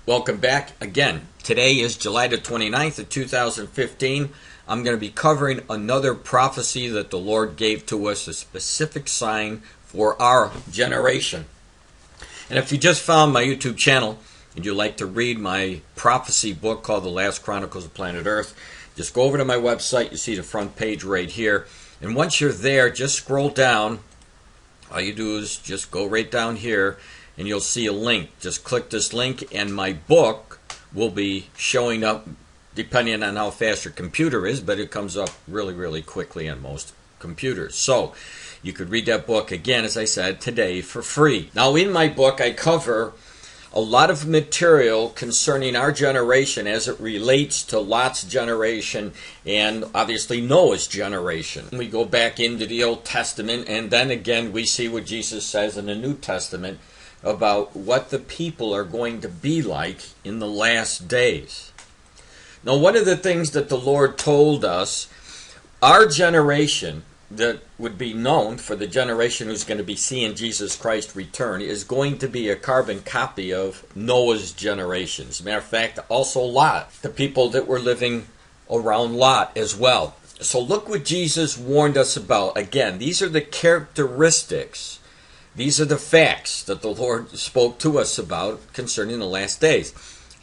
Welcome back again. Today is July the 29th of 2015. I'm going to be covering another prophecy that the Lord gave to us, a specific sign for our generation. And if you just found my YouTube channel and you'd like to read my prophecy book called The Last Chronicles of Planet Earth, just go over to my website. You see the front page right here. And once you're there, just scroll down. All you do is just go right down here and you'll see a link. Just click this link and my book will be showing up depending on how fast your computer is, but it comes up really quickly on most computers. So you could read that book again, as I said, today for free. Now in my book I cover a lot of material concerning our generation as it relates to Lot's generation and obviously Noah's generation. We go back into the Old Testament and then again we see what Jesus says in the New Testament about what the people are going to be like in the last days. Now, one of the things that the Lord told us, our generation that would be known for the generation who's going to be seeing Jesus Christ return is going to be a carbon copy of Noah's generation. As a matter of fact, also Lot, the people that were living around Lot as well. So look what Jesus warned us about. Again, these are the characteristics. These are the facts that the Lord spoke to us about concerning the last days.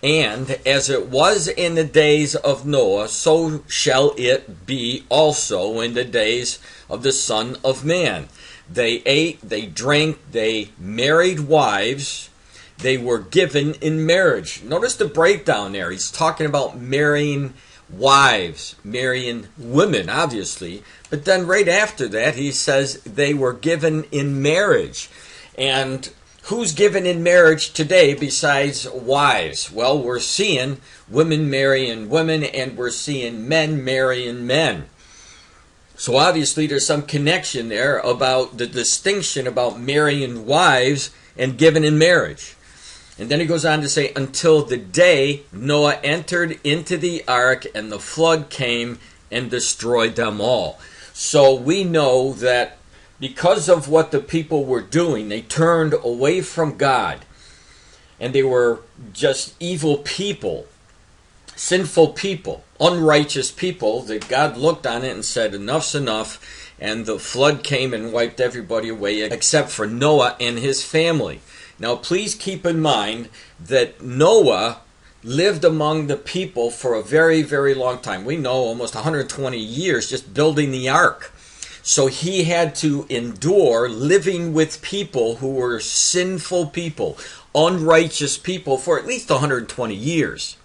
And as it was in the days of Noah, so shall it be also in the days of the Son of Man. They ate, they drank, they married wives, they were given in marriage. Notice the breakdown there. He's talking about marrying wives, marrying women, obviously. But then right after that, he says they were given in marriage. And who's given in marriage today besides wives? Well, we're seeing women marrying women, and we're seeing men marrying men. So obviously there's some connection there about the distinction about marrying wives and given in marriage. And then he goes on to say, until the day Noah entered into the ark and the flood came and destroyed them all. So we know that because of what the people were doing, they turned away from God. And they were just evil people, sinful people, unrighteous people, that God looked on it and said, enough's enough. And the flood came and wiped everybody away except for Noah and his family. Now please keep in mind that Noah lived among the people for a very long time. We know almost 120 years just building the ark. So he had to endure living with people who were sinful people, unrighteous people for at least 120 years.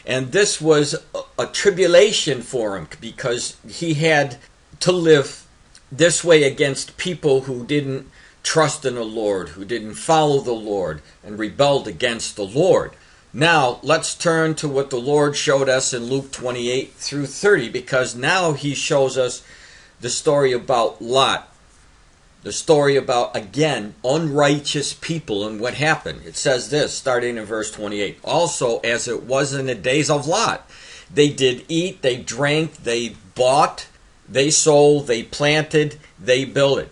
And this was a tribulation for him because he had to live this way against people who didn't trust in the Lord, who didn't follow the Lord and rebelled against the Lord. Now, let's turn to what the Lord showed us in Luke 28 through 30, because now he shows us the story about Lot. The story about, again, unrighteous people and what happened. It says this, starting in verse 28. Also, as it was in the days of Lot, they did eat, they drank, they bought, they sold, they planted, they builded.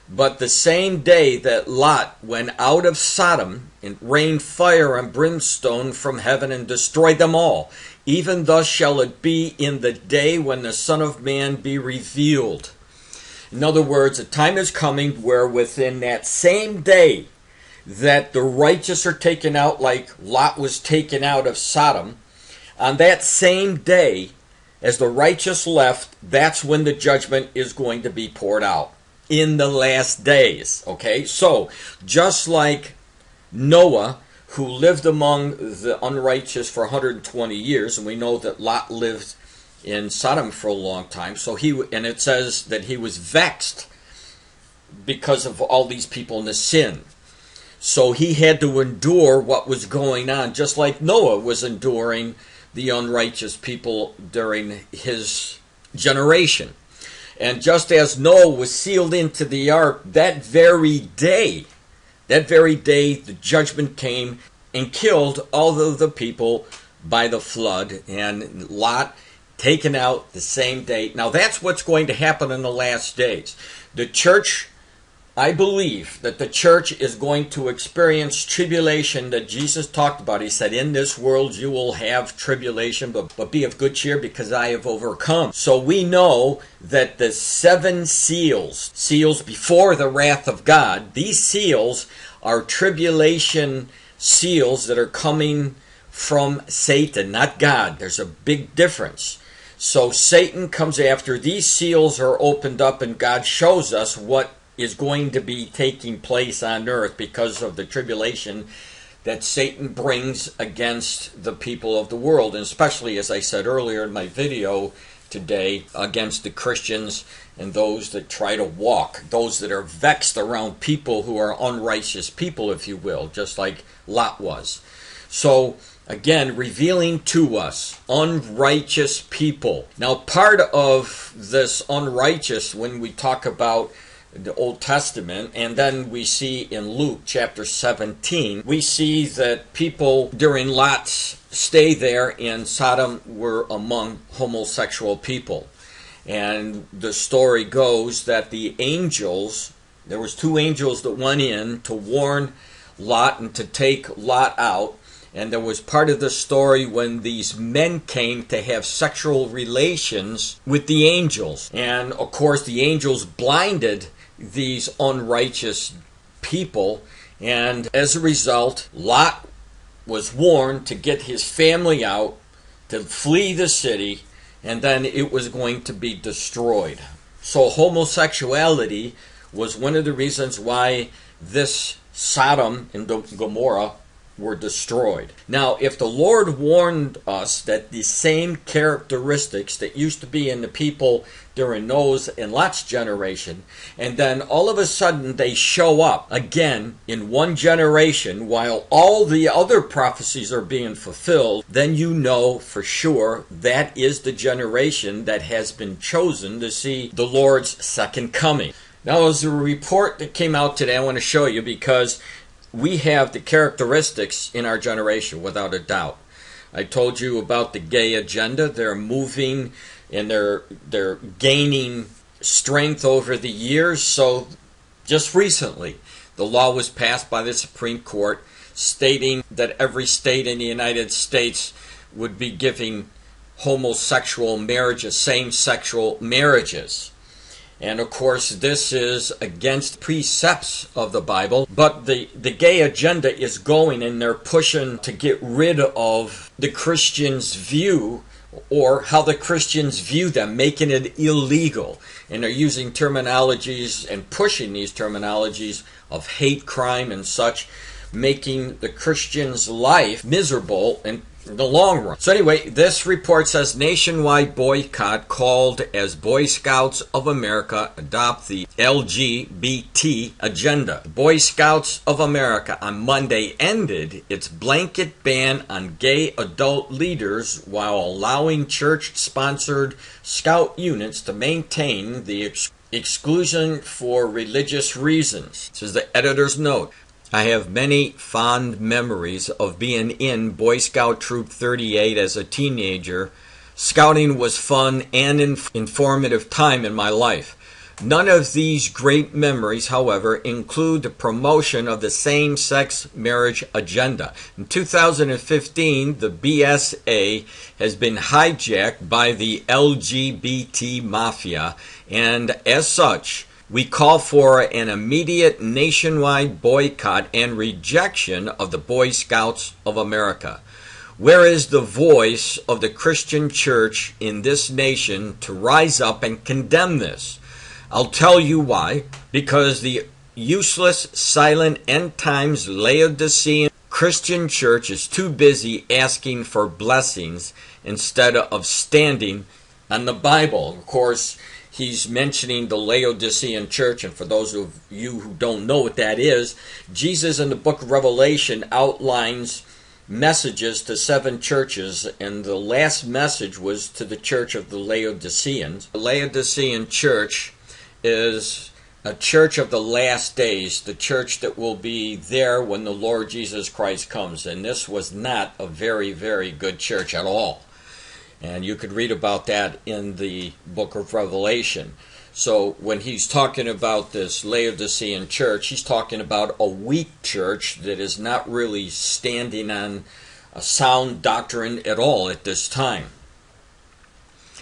But the same day that Lot went out of Sodom, and rained fire and brimstone from heaven and destroyed them all, even thus shall it be in the day when the Son of Man be revealed. In other words, a time is coming where within that same day that the righteous are taken out like Lot was taken out of Sodom, on that same day as the righteous left, that's when the judgment is going to be poured out. In the last days. Okay, so just like Noah, who lived among the unrighteous for 120 years, and we know that Lot lived in Sodom for a long time, so and it says that he was vexed because of all these people in the sin. So he had to endure what was going on, just like Noah was enduring the unrighteous people during his generation. And just as Noah was sealed into the ark, that very day, the judgment came and killed all of the people by the flood, and Lot taken out the same day. Now that's what's going to happen in the last days. The church I believe that the church is going to experience tribulation that Jesus talked about. He said, in this world you will have tribulation, but be of good cheer because I have overcome. So we know that the 7 seals before the wrath of God, these seals are tribulation seals that are coming from Satan, not God. There's a big difference. So Satan comes after these seals are opened up, and God shows us what is going to be taking place on earth because of the tribulation that Satan brings against the people of the world, and especially, as I said earlier in my video today, against the Christians and those that try to walk, those that are vexed around people who are unrighteous people, if you will, just like Lot was. So, again, revealing to us unrighteous people. Now, part of this unrighteous, when we talk about the Old Testament, and then we see in Luke chapter 17, we see that people during Lot's stay there in Sodom were among homosexual people. And the story goes that the angels, there was 2 angels that went in to warn Lot and to take Lot out. And there was part of the story when these men came to have sexual relations with the angels. And of course the angels blinded these unrighteous people, and as a result, Lot was warned to get his family out, to flee the city, and then it was going to be destroyed. So homosexuality was one of the reasons why this Sodom and Gomorrah were destroyed. Now, if the Lord warned us that the same characteristics that used to be in the people during Noah's and Lot's generation, and then all of a sudden they show up again in one generation while all the other prophecies are being fulfilled, then you know for sure that is the generation that has been chosen to see the Lord's second coming. Now, there's a report that came out today I want to show you, because we have the characteristics in our generation, without a doubt. I told you about the gay agenda. They're moving and they're gaining strength over the years. So just recently, the law was passed by the Supreme Court stating that every state in the United States would be giving homosexual marriages, same-sexual marriages. And of course, this is against precepts of the Bible, but the gay agenda is going, and they're pushing to get rid of the Christians' view, or how the Christians view them, making it illegal. And they're using terminologies and pushing these terminologies of hate crime and such, making the Christian's life miserable in the long run. So anyway, this report says nationwide boycott called as Boy Scouts of America adopt the LGBT agenda. The Boy Scouts of America on Monday ended its blanket ban on gay adult leaders while allowing church-sponsored scout units to maintain the exclusion for religious reasons. This is the editor's note. I have many fond memories of being in Boy Scout Troop 38 as a teenager. Scouting was fun and informative time in my life. None of these great memories, however, include the promotion of the same-sex marriage agenda. In 2015, the BSA has been hijacked by the LGBT mafia, and as such, we call for an immediate nationwide boycott and rejection of the Boy Scouts of America. Where is the voice of the Christian church in this nation to rise up and condemn this? I'll tell you why. Because the useless, silent, end times Laodicean Christian church is too busy asking for blessings instead of standing on the Bible. Of course, he's mentioning the Laodicean church, and for those of you who don't know what that is, Jesus in the book of Revelation outlines messages to 7 churches, and the last message was to the church of the Laodiceans. The Laodicean church is a church of the last days, the church that will be there when the Lord Jesus Christ comes, and this was not a very, very good church at all. And you could read about that in the book of Revelation. So when he's talking about this Laodicean church, he's talking about a weak church that is not really standing on a sound doctrine at all at this time.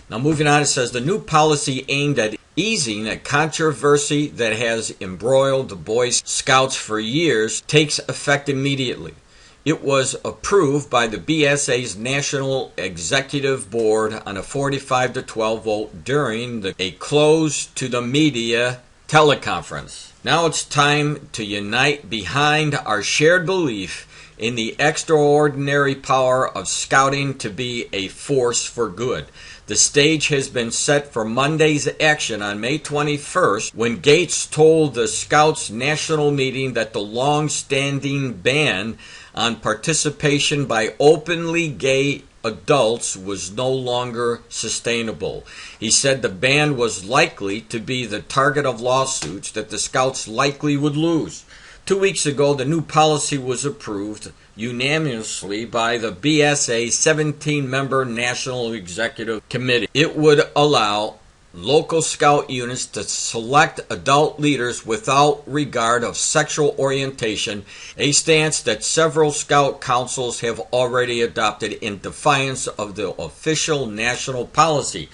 Now moving on, it says, the new policy aimed at easing a controversy that has embroiled the Boy Scouts for years takes effect immediately. It was approved by the BSA's National Executive Board on a 45-12 vote during a closed-to-the-media teleconference. Now it's time to unite behind our shared belief in the extraordinary power of scouting to be a force for good. The stage has been set for Monday's action on May 21st, when Gates told the Scouts National Meeting that the long-standing ban on participation by openly gay adults was no longer sustainable. He said the ban was likely to be the target of lawsuits that the Scouts likely would lose. 2 weeks ago, the new policy was approved unanimously by the BSA 17-member National Executive Committee. It would allow local Scout units to select adult leaders without regard of sexual orientation, a stance that several Scout councils have already adopted in defiance of the official national policy.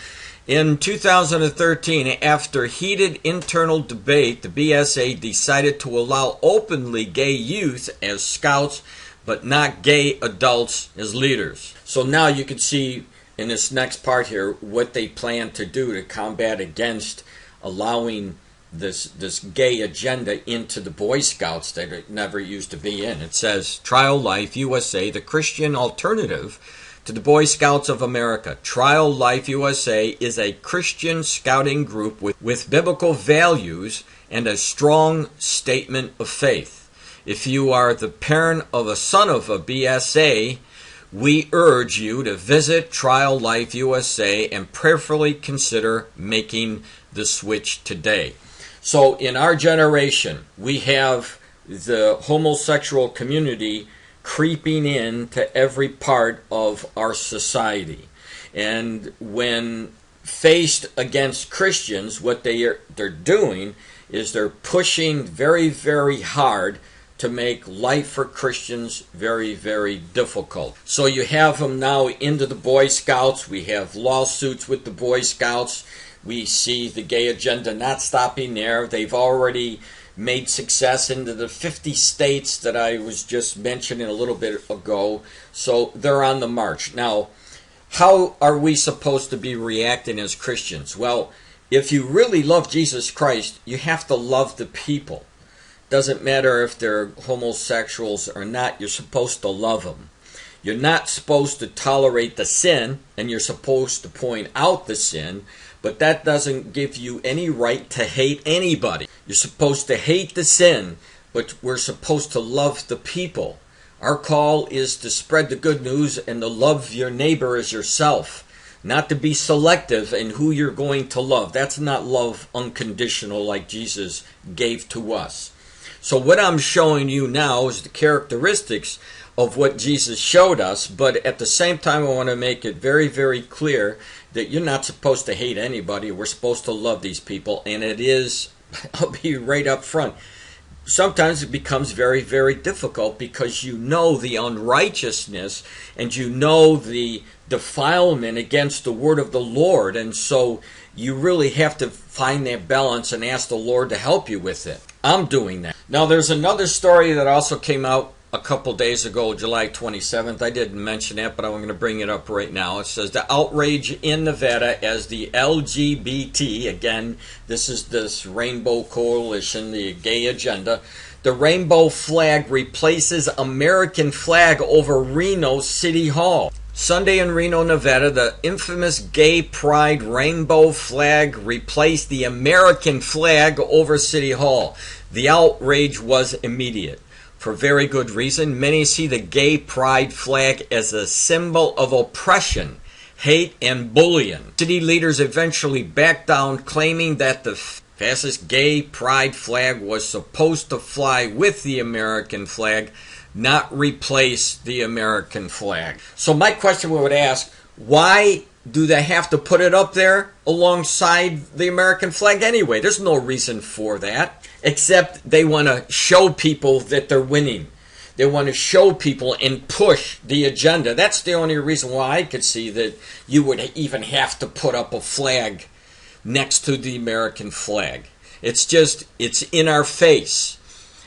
In 2013, after heated internal debate, the BSA decided to allow openly gay youth as Scouts, but not gay adults as leaders. So now you can see in this next part here what they plan to do to combat against allowing this gay agenda into the Boy Scouts that it never used to be in. It says, Trial Life USA, the Christian alternative to the Boy Scouts of America. Trial Life USA is a Christian scouting group with biblical values and a strong statement of faith. If you are the parent of a son of a BSA, we urge you to visit Trial Life USA and prayerfully consider making the switch today. So in our generation, we have the homosexual community creeping into every part of our society. And when faced against Christians, what they're doing is they're pushing very, very hard to make life for Christians very, very difficult. So you have them now into the Boy Scouts. We have lawsuits with the Boy Scouts. We see the gay agenda not stopping there. They've already made success into the 50 states that I was just mentioning a little bit ago. So they're on the march. Now, how are we supposed to be reacting as Christians? Well, if you really love Jesus Christ, you have to love the people. Doesn't matter if they're homosexuals or not, you're supposed to love them. You're not supposed to tolerate the sin, and you're supposed to point out the sin, but that doesn't give you any right to hate anybody. You're supposed to hate the sin, but we're supposed to love the people. Our call is to spread the good news and to love your neighbor as yourself, not to be selective in who you're going to love. That's not love unconditional like Jesus gave to us. So what I'm showing you now is the characteristics of what Jesus showed us, but at the same time I want to make it very, very clear that you're not supposed to hate anybody. We're supposed to love these people, and it is, I'll be right up front, sometimes it becomes very, very difficult because you know the unrighteousness and you know the defilement against the word of the Lord, and so you really have to find that balance and ask the Lord to help you with it. I'm doing that. Now there's another story that also came out a couple days ago, July 27th. I didn't mention it, but I'm going to bring it up right now. It says the outrage in Nevada as the LGBT, again, this is this Rainbow Coalition, the gay agenda. The rainbow flag replaces American flag over Reno City Hall. Sunday in Reno, Nevada, the infamous gay pride rainbow flag replaced the American flag over City Hall. The outrage was immediate. For very good reason. Many see the gay pride flag as a symbol of oppression, hate, and bullying. City leaders eventually backed down, claiming that the fascist gay pride flag was supposed to fly with the American flag, not replace the American flag. So my question we would ask, why do they have to put it up there alongside the American flag anyway? There's no reason for that, except they want to show people that they're winning. They want to show people and push the agenda. That's the only reason why I could see that you would even have to put up a flag next to the American flag. It's in our face.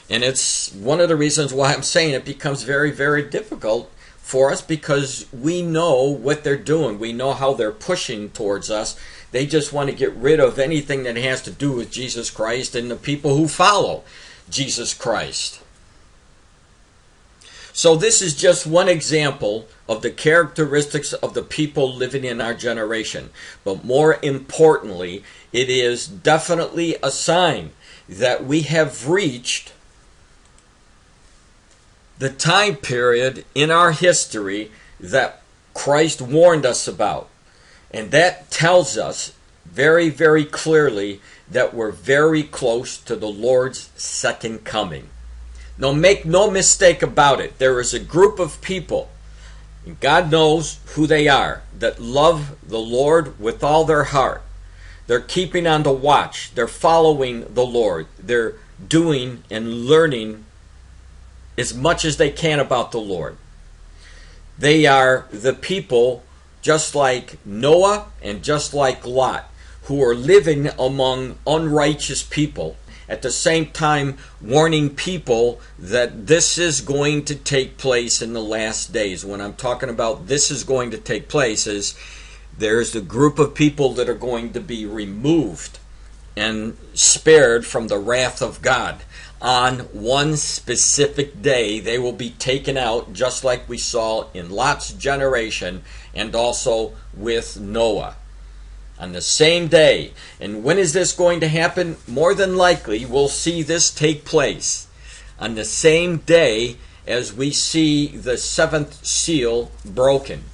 And it's one of the reasons why I'm saying it becomes very, very difficult for us, because we know what they're doing. We know how they're pushing towards us. They just want to get rid of anything that has to do with Jesus Christ and the people who follow Jesus Christ. So this is just one example of the characteristics of the people living in our generation. But more importantly, it is definitely a sign that we have reached the time period in our history that Christ warned us about. And that tells us very, very clearly that we're very close to the Lord's second coming. Now, make no mistake about it. There is a group of people, and God knows who they are, that love the Lord with all their heart. They're keeping on the watch. They're following the Lord. They're doing and learning as much as they can about the Lord. They are the people just like Noah and just like Lot, who are living among unrighteous people, at the same time warning people that this is going to take place in the last days. When I'm talking about this is going to take place, is there's a group of people that are going to be removed and spared from the wrath of God. On one specific day, they will be taken out, just like we saw in Lot's generation and also with Noah. On the same day. And when is this going to happen? More than likely, we'll see this take place on the same day as we see the seventh seal broken.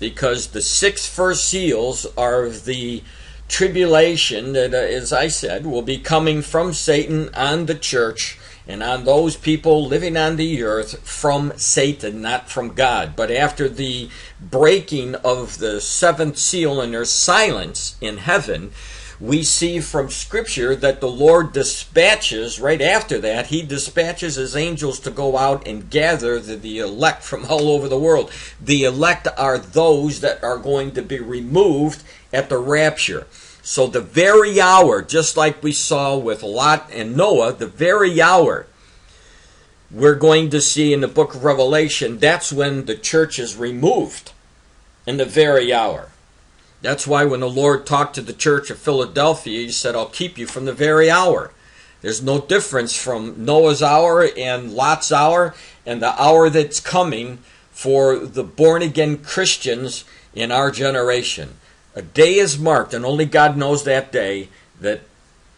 Because the six first seals are the tribulation that, as I said, will be coming from Satan on the church and on those people living on the earth from Satan, not from God. But after the breaking of the seventh seal and their silence in heaven, we see from Scripture that the Lord dispatches, right after that, He dispatches His angels to go out and gather the elect from all over the world. The elect are those that are going to be removed at the rapture. So the very hour, just like we saw with Lot and Noah, the very hour we're going to see in the book of Revelation, that's when the church is removed, in the very hour. That's why when the Lord talked to the church of Philadelphia, He said, I'll keep you from the very hour. There's no difference from Noah's hour and Lot's hour and the hour that's coming for the born-again Christians in our generation. A day is marked, and only God knows that day, that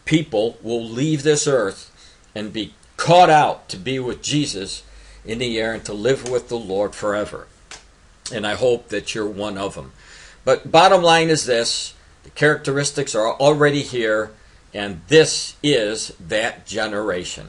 people will leave this earth and be caught out to be with Jesus in the air and to live with the Lord forever. And I hope that you're one of them. But bottom line is this: the characteristics are already here, and this is that generation.